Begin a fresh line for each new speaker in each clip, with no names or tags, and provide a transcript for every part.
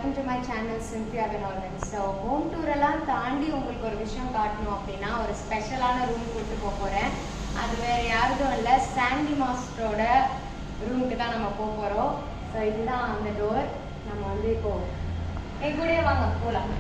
welcome to my channel Cynthia Vinolin. So home tour எல்லாம் தாண்டி உங்களுக்கு ஒரு விஷயம் காட்டணும் அப்படின்னா ஒரு ஸ்பெஷலான ரூம் கூட்டு போறேன். அது வேற யாரும் இல்ல, சாண்டி மாஸ்டரோட ரூமுக்கு தான் நம்ம போறோம். ஸோ இதுதான் அந்த டோர். நம்ம வந்து இப்போ என் கூடயே வாங்க போலாம்.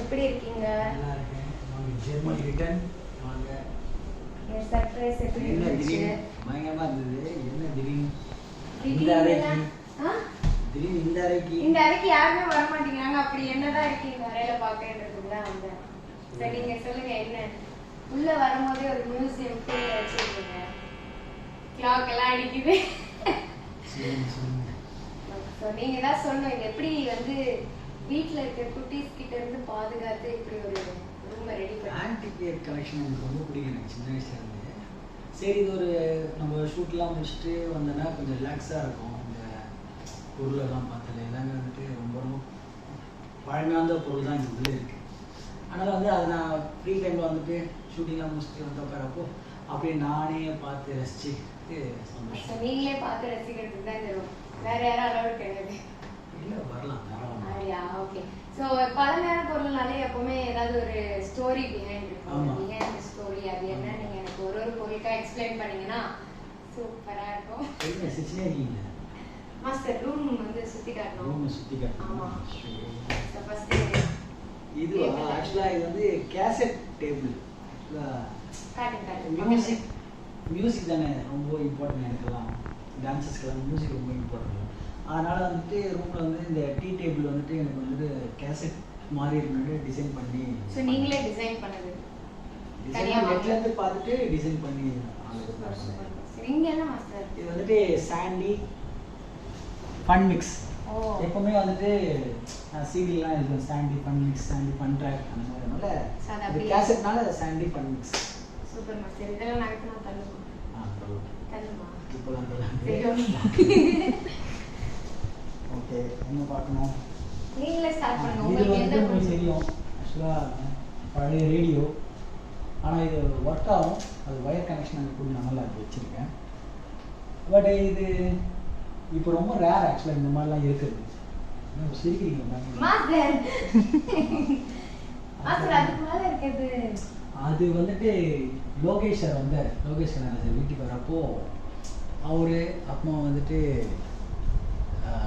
எப்படி இருக்கீங்க?
நல்லா இருக்கேன். வாங்க ஜெர்மனி ரிட்டர்ன் வாங்க.
ஏ சர்ப்ரைஸ் எப்படி இருந்துச்சு?
பயங்கரமா இருந்தது. என்ன திடீர்னு இந்த அறைக்கு
யாருமே வர மாட்டேங்கிறாங்க. அப்படி என்னதான் இருக்கீங்க அறையில பாக்கிறதுக்கு தான் வந்தேன். சரி நீங்க சொல்லுங்க என்ன? உள்ள வரும்போதே ஒரு மியூசியம் ஃபீல் வச்சிருக்கீங்க. கிளாக் எல்லாம் அடிக்குது. சோ நீங்க தான் சொல்லணும் இது எப்படி வந்து வீட்ல இருக்க குட்டீஸ் கிட்ட இருந்து பாதுகாத்து இப்படி ஒரு ரூம் ரெடி பண்ணி.
ஆன்டிக் கலெக்ஷன் எனக்கு ரொம்ப பிடிக்கும். எனக்கு சின்ன வயசுல இருந்து சரி இது ஒரு நம்ம ஷூட்லாம் முடிச்சுட்டு வந்தோன்னா கொஞ்சம் ரிலாக்ஸாக இருக்கும். இந்த பொருளெல்லாம் பார்த்தல எல்லாமே வந்துட்டு ரொம்ப ரொம்ப பழமையான பொருள் தான் இந்த உள்ளே இருக்குது. அதனால் வந்து அதை நான் ஃப்ரீ டைமில் வந்துட்டு ஷூட்டிங்லாம் முடிச்சுட்டு வந்து உட்காரப்போ அப்படியே நானே பார்த்து ரசிச்சுட்டு சந்தோஷம்.
நீங்களே பார்த்து ரசிக்கிறதுக்கு தான் இந்த ரூம். வேற யாரும் அலவுட் கிடையாது?
இல்லை வரலாம்.
ஓகே. சோ பழமையான பொருள்னாலே எப்பவுமே ஏதாவது ஒரு ஸ்டோரி பிஹைண்ட் இருக்கும். பிஹைண்ட் ஸ்டோரி அது என்ன நீங்க எனக்கு ஒரு ஒரு பொருளுக்கா எக்ஸ்பிளைன் பண்ணீங்கன்னா சூப்பரா இருக்கும்.
என்ன சிச்சினே இருக்கீங்க
மாஸ்டர்? ரூம் வந்து சுத்தி காட்டணும்.
ரூம் சுத்தி காட்டணும்.
ஆமா. சோ ஃபர்ஸ்ட்
இது ஆக்சுவலா இது வந்து கேசட் டேபிள்.
காட்டு
மியூசிக் தானே ரொம்ப இம்பார்ட்டன்ட். எனக்கெல்லாம் டான்சஸ்க்கெல்லாம் மியூசிக் ரொம்ப இம்பார்ட்டன்ட். அதனால் வந்துட்டு ரூமில் வந்து இந்த டீ டேபிள் வந்துட்டு எனக்கு வந்துட்டு கேசட் மாதிரி இருக்கு டிசைன் பண்ணி.
ஸோ நீங்களே டிசைன் பண்ணது?
நெட்லேருந்து பார்த்துட்டு டிசைன் பண்ணி.
இங்கே என்ன மாஸ்டர்?
இது வந்துட்டு சாண்டி ஃபன் மிக்ஸ். எப்பவுமே வந்துட்டு சீடிலாம் இருக்கும் Sandy fun mix, Sandy fun track அந்த மாதிரி. அதனால இது கேசட்னால Sandy fun mix.
Super master. இதெல்லாம் நாளைக்கு நான் தள்ளுமா? தள்ளுமா
இப்போலாம் ஓகே. என்ன பார்க்கணும்?
நீங்களே ஸ்டார்ட் பண்ணுங்க.
இது
உங்களுக்கு
வந்து உங்களுக்கு தெரியும் ஆக்சுவலாக பழைய ரேடியோ. ஆனால் இது ஒர்க் ஆகும். அது ஒயர் கனெக்ஷன் அங்கே கூட நல்லா வச்சுருக்கேன். பட் இது இப்போ ரொம்ப ரேர் ஆக்சுவலாக இந்த மாதிரிலாம் இருக்குது. சிரிக்கிறீங்க அது வந்துட்டு லோகேஷ் சார் வந்தார். லோகேஷ் சார் வீட்டுக்கு வரப்போ அவரு அப்புறமா வந்துட்டு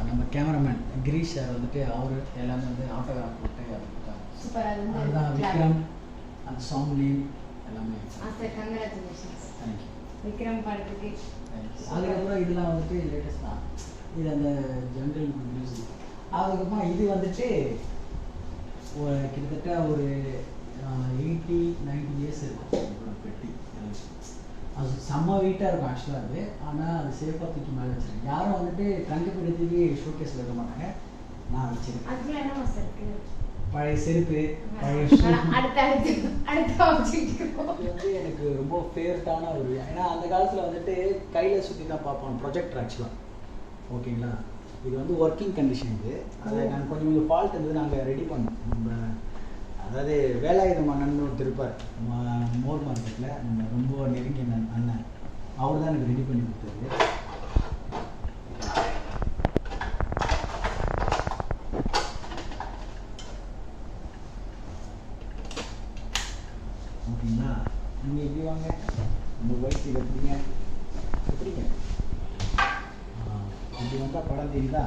நம்ம கேமராமேன் கிரீஷ் சார் வந்துட்டு அவரு எல்லாமே வந்து ஆட்டோகிராஃப் போட்டு அதுதான் விக்ரம் அந்த சாங் நேம் எல்லாமே.
தேங்க்யூ விக்ரம் படத்துக்கு.
அதுக்கப்புறம் இதெல்லாம் வந்துட்டு லேட்டஸ்ட் தான். இது அந்த ஜங்கல் மியூசிக். அதுக்கப்புறம் இது வந்துட்டு கிட்டத்தட்ட ஒரு 80-90 இயர்ஸ் இருக்கும் பெட்டி. அது செம்ம வெயிட்டாக இருக்கும் ஆக்சுவலாக அது. ஆனால் அது சேஃபாக தூக்கி மேலே வச்சுருக்கேன். யாரும் வந்துட்டு ட்ரங்கு ஷோகேஸில் வைக்க மாட்டாங்க. நான் வச்சுருக்கேன்.
அதுக்குள்ள என்ன மாஸ்டர் இருக்கு?
பழைய செருப்பு, பழைய வந்து எனக்கு ரொம்ப ஃபேவரட்டான ஒரு. ஏன்னா அந்த காலத்தில் வந்துட்டு கையில் சுற்றி தான் பார்ப்போம் ப்ரொஜெக்டர் ஆக்சுவலாக. ஓகேங்களா? இது வந்து ஒர்க்கிங் கண்டிஷன். இது அதை நாங்கள் கொஞ்சம் ஃபால்ட் வந்து நாங்கள் ரெடி பண்ணோம். நம்ம அதாவது வேலாயுதம் அண்ணன் ஒருத்தர் இருப்பார் மோர் மார்க்கெட்டில். நம்ம ரொம்ப நெருங்கிய அண்ணன். அவர் தான் எனக்கு ரெடி பண்ணி கொடுத்தாரு. ஓகேங்களா? நீங்கள் எப்படி வாங்க இந்த ஒயிட் எப்படிங்க எப்படிங்க இப்படி வந்தால் படம் தெரியுதா?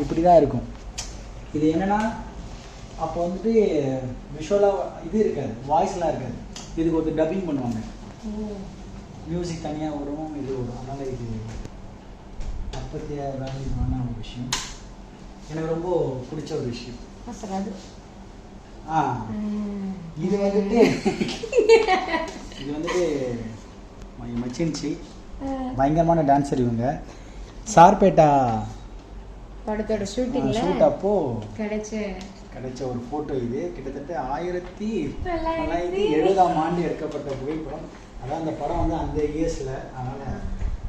இப்படி தான் இருக்கும். இது என்னென்னா அப்போ வந்துட்டு விஷுவலாக இது இருக்காது, வாய்ஸ்லாம் இருக்காது. இதுக்கு ஒரு டப்பிங் பண்ணுவாங்க. மியூசிக் தனியாக வரும், இது வரும். அதனால் இது அப்பத்திய வேல்யூவான ஒரு விஷயம், எனக்கு ரொம்ப பிடிச்ச ஒரு விஷயம். இது வந்துட்டு இது வந்துட்டு மச்சின்ச்சி பயங்கரமான டான்ஸர் இவங்க. சார்பேட்டா
படத்தோட ஷூட்டிங்ல
ஷூட் அப்போ
கிடைச்ச
ஒரு ஃபோட்டோ. இது கிட்டத்தட்ட 1970ஆம் ஆண்டு எடுக்கப்பட்ட புகைப்படம். அதான் அந்த படம் வந்து அந்த இயர்ஸில்,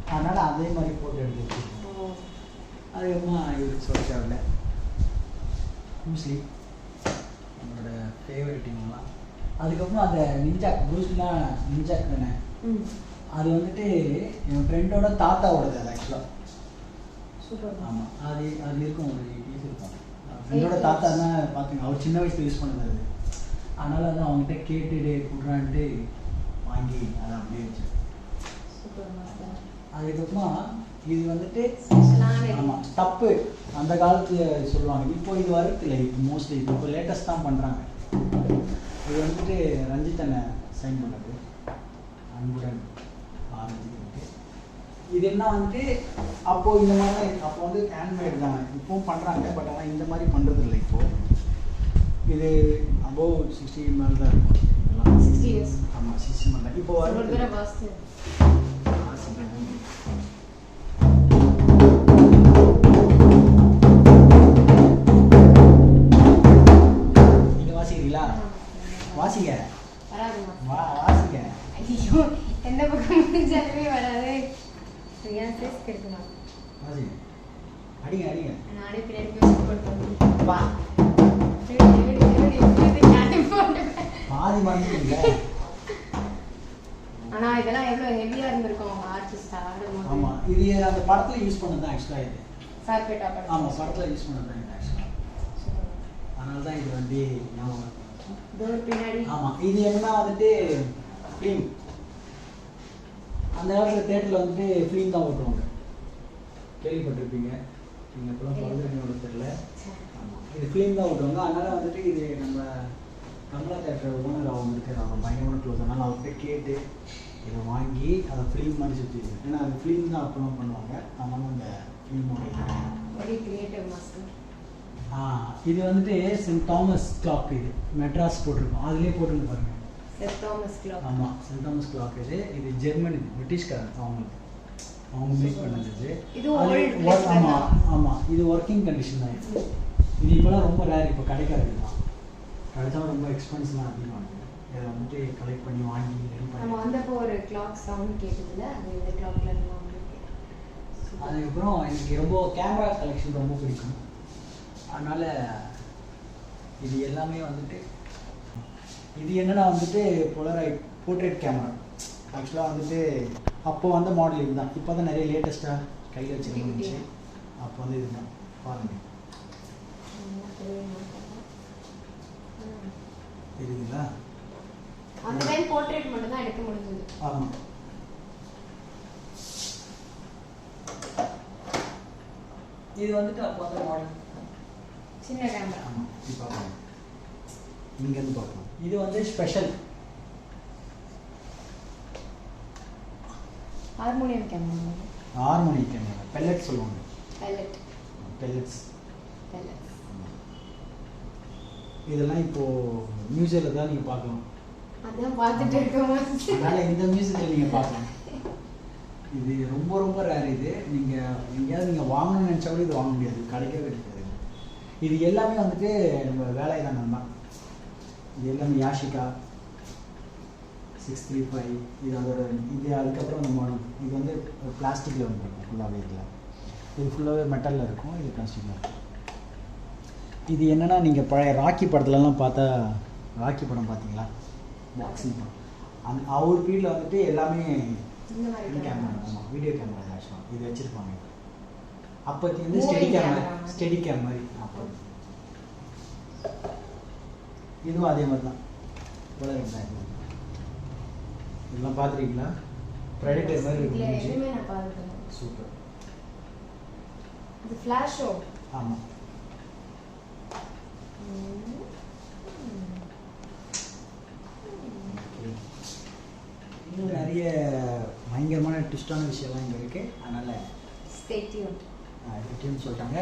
அதனால் அதே மாதிரி ஃபோட்டோ எடுத்து வச்சுருக்கோம். அதுக்கப்புறம் இவருக்கு சொல்ல தேவையில்ல, மோஸ்ட்லி நம்மளோட ஃபேவரட் இவங்கலாம். அதுக்கப்புறம் அந்த நிஞ்சாக், ப்ரூஸ்னா நிஞ்சாக் தானே, அது வந்துட்டு என் ஃப்ரெண்டோட தாத்தாவோடது. அது ஆக்சுவலாக ஆமாம், அது இருக்கும், ஒரு 8 years இருக்கும். ஃப்ரெண்டோட தாத்தா தான் பார்த்துங்க, அவர் சின்ன வயசில் யூஸ் பண்ணது அது. அதனால் வந்து அவங்ககிட்ட கேட்டுட்டு கொடுறான்ட்டு வாங்கி அதை அப்படியே வச்சு. அதுக்கப்புறமா இது வந்துட்டு ஆமாம் தப்பு, அந்த காலத்தில் சொல்லுவாங்க. இப்போ இது வரது இல்லை, இப்போ மோஸ்ட்லி இப்போ லேட்டஸ்ட் தான் பண்ணுறாங்க. இது வந்துட்டு ரஞ்சித் அண்ணன் சைன் பண்ணது, அன்புடன் ஆரஞ்சிக்கு. இது என்ன வந்துட்டு அப்போது இந்த மாதிரி தான், அப்போ வந்து ஹேண்ட்மேட் தான், இப்போவும் பண்ணுறாங்க. பட் ஆனால் இந்த மாதிரி பண்ணுறது இல்லை இப்போது. இது அபோவ் 60 மேலே தான் இருக்கும்.
60 years.
ஆமாம் 60 மேலே. இப்போ வருது வாசிங்க, வாசிங்க.
ஐயோ, எந்த பக்கம் முடிஞ்சாலுமே வராது.
வாசிங்க, அடிங்க அடிங்க.
நானே பின்னாடி போய் சப்போர்ட் பண்ணுறேன்.
வா, பாதி மறந்துட்டீங்க.
ஆனா இதெல்லாம் எவ்வளவு ஹெவியா இருந்திருக்கும் அவங்க ஆர்டிஸ்ட் ஆடும்போது.
ஆமா, இது அந்த படத்துல யூஸ் பண்ணது தான் ஆக்சுவலா. இது
சார்பேட்டா படம்.
ஆமா, படத்துல யூஸ் பண்ணது தான் ஆக்சுவலா. அதனால தான் இது வந்து ஞாபகம்.
டோர் பின்னாடி. ஆமா,
இது என்னன்னா வந்துட்டு ஃபிலிம். அந்த காலத்துல தியேட்டர்ல வந்துட்டு ஃபிலிம் தான் ஓட்டுவாங்க, கேள்விப்பட்டிருப்பீங்க. நீங்க எப்பெல்லாம் பழகுறீங்களோ தெரியல. ஆமா, இது ஃபிலிம் தான் ஓட்டுவாங்க. அதனால வந்துட்டு இது நம்ம கமலா தேட்டர் ஓனர் அவங்க இருக்கிறாங்க, பயங்கரமான க்ளோஸ். அதனால் அவர்கிட்ட கேட்டு இதை வாங்கி அதை ஃபிலிம் மாதிரி சுற்றி, ஏன்னா அது ஃபிலிம் தான் அப்பெல்லாம் பண்ணுவாங்க. அதனால அந்த ஃபிலிமோட
கிரியேட்டிவ் மாஸ்டர்.
இது வந்துட்டு சென்ட் தாமஸ் கிளாக். இது மெட்ராஸ் போட்டிருக்கோம், அதுலேயே போட்டுன்னு பாருங்க,
சென்ட் தாமஸ் கிளாக்.
ஆமாம், சென்ட் தாமஸ் கிளாக். இது ஜெர்மன், இது பிரிட்டிஷ்காரங்க, அவங்க மேக் பண்ணது. ஆமாம் ஆமாம், இது ஒர்க்கிங் கண்டிஷன் தான். இது இப்போலாம் ரொம்ப ரேர், இப்போ கிடைக்காது. கிடைச்சாலும் ரொம்ப எக்ஸ்பென்சிவாக அதிகமாக. இதை வந்துட்டு கலெக்ட் பண்ணி வாங்கி ரெடி பண்ணி
நம்ம வந்தப்போ ஒரு கிளாக் சவுண்ட் கேட்டதில்ல, அது இந்த கிளாக்ல இருந்து வாங்கிருக்கேன்.
அதுக்கப்புறம் எனக்கு ரொம்ப கேமரா கலெக்ஷன் ரொம்ப பிடிக்கும். அதனால் இது எல்லாமே வந்துட்டு, இது என்னென்னா வந்துட்டு போர்ட்ரேட் கேமரா. ஆக்சுவலாக வந்துட்டு அப்போ வந்த மாடல் இதுதான். இப்போ தான் நிறைய லேட்டஸ்ட்டாக கையில் வச்சுருந்துச்சு. அப்போ வந்து இதுதான் பாருங்கள், இருக்குங்களா?
அந்த டைம் போர்ட்ரேட் மட்டும் தான் எடுக்க முடிஞ்சது.
ஆமாம், இது வந்துட்டு அப்போ அந்த மாடல்
சின்ன கேமரா.
ஆமாம், இப்போ பார்க்கலாம், இங்கேருந்து பார்க்கலாம். இது வந்து special
harmonium camera.
Harmonium camera, pellet சொல்லுவாங்க. பெல்லட்ஸ். இதெல்லாம் இப்போது மியூசியத்தில் தான் நீங்கள் பார்க்கலாம்.
அதான் பார்த்துட்டு இருக்கோம்.
அதனால் இந்த மியூசியத்தில் நீங்கள் பார்க்கலாம். இது ரொம்ப ரொம்ப ரேர். இது நீங்கள் எங்கேயாவது நீங்கள் வாங்கணும்னு நினச்சா கூட இது வாங்க முடியாது, கிடைக்கவே கிடைக்காது. இது எல்லாமே வந்துட்டு நம்ம வேலைதானம் தான். இது எல்லாமே யாஷிகா 635. இது அதோட இது. அதுக்கப்புறம் அந்த மாடல் இது வந்து பிளாஸ்டிக்கில் வந்துருக்கும் ஃபுல்லாகவே. இதில் இது ஃபுல்லாகவே மெட்டலில் இருக்கும், இது பிளாஸ்டிக்கில் இருக்கும். இது என்னென்னா, நீங்கள் பழைய ராக்கி படத்துலலாம் பார்த்தா, ராக்கி படம் பார்த்தீங்களா, பாக்ஸிங் படம், அவர் வீட்டில் வந்துட்டு எல்லாமே கேமரா. ஆமாம், வீடியோ கேமரா ஆக்சுவலாக இது வச்சுருப்பாங்க. அப்போத்தி வந்து ஸ்டெடி கேம் மாதிரி. அப்போ இதுவும் அதே மாதிரி தான். இதெல்லாம் பார்த்துருக்கீங்களா? ப்ரெடிட்டர் மாதிரி இருக்கு. சூப்பர்.
இது ஃப்ளாஷ் ஷோ.
ஆமாம், நிறைய பயங்கரமான ட்விஸ்டான விஷயம்லாம் இங்கே இருக்குது. அதனால்
ஸ்டே டியூன்ட்
சொல்லிட்டாங்க.